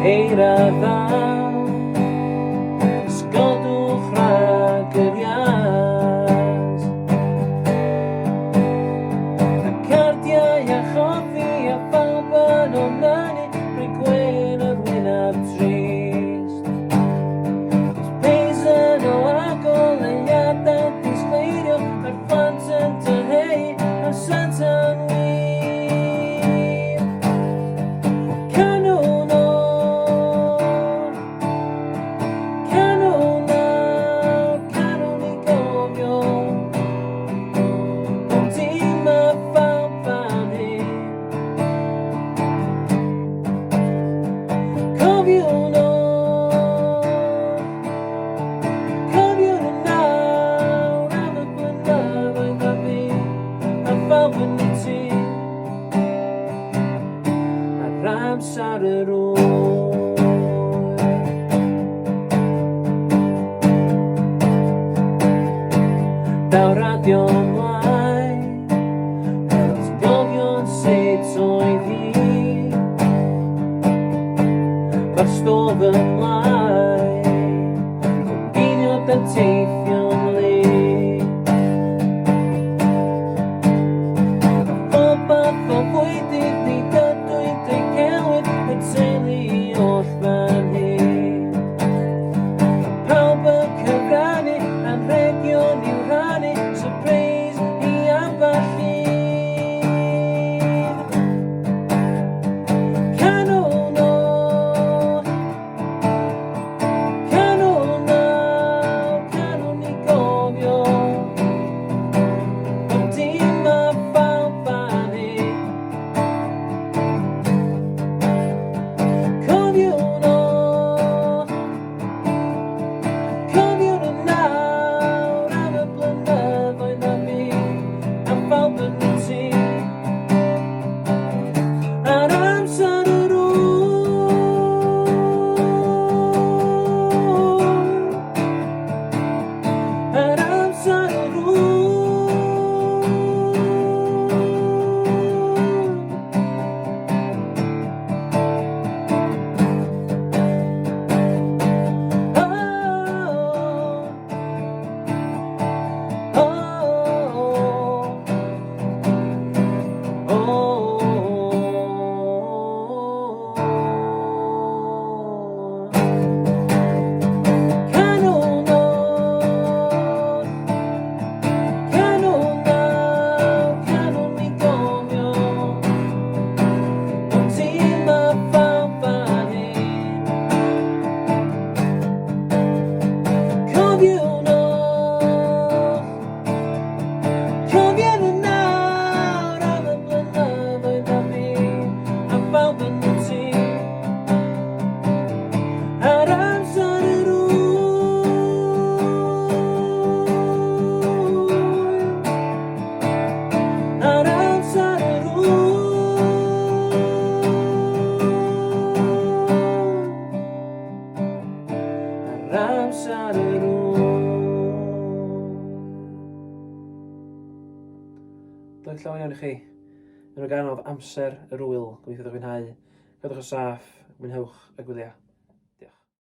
eira dda, ysgodwch rhag yr ias. A cardiau a choffi a phawb yn onani, rwy gwyn yr wyneb trist. Os peisen o agol y iadau disgleirio, a'r plant yn dynhau a'r sant yn wir. Canwn o, canwn i gofio, ond dim y phawb fan hyn. Cofiwn o, cofiwn y nawr am y blynyddoedd a fi, a phawb yn y tŷ, a'r amser yr ŵr. Daw radio ymlaen, wrth gofio'n sut oedd hi. Mae'r stof ymlaen, coginio dan teithio'n le. Pob math o fwydydd ni dydwyd ei celwydd y teulu oll fan hyn. Pawb yn cyfrannu a'n region i'w rhannu, surprise i ambell un. Canwn o, canwn i gofio, ond dim y phawb fan hyn. Cofiwn o, cofiwn y nawr am y blynyddoedd a fi, a phawb yn y tŷ, a'r amser yr ŵr. A'r amser yr ŵr. Canwn o, canwn i gofio, ond dim y phawb fan hyn. Cofiwn o, cofiwn y nawr am y blynyddoedd a fi, a phawb yn y tŷ, a'r amser yr ŵr. A'r amser yr ŵr. A'r amser yr ŵr. Diolch llawn iawn i chi. Yn y ganol Amser yr Ŵyl. Gobeithio ydych chi'n mwynhau. Gadwch y saff, mwynhewch y gwyliau.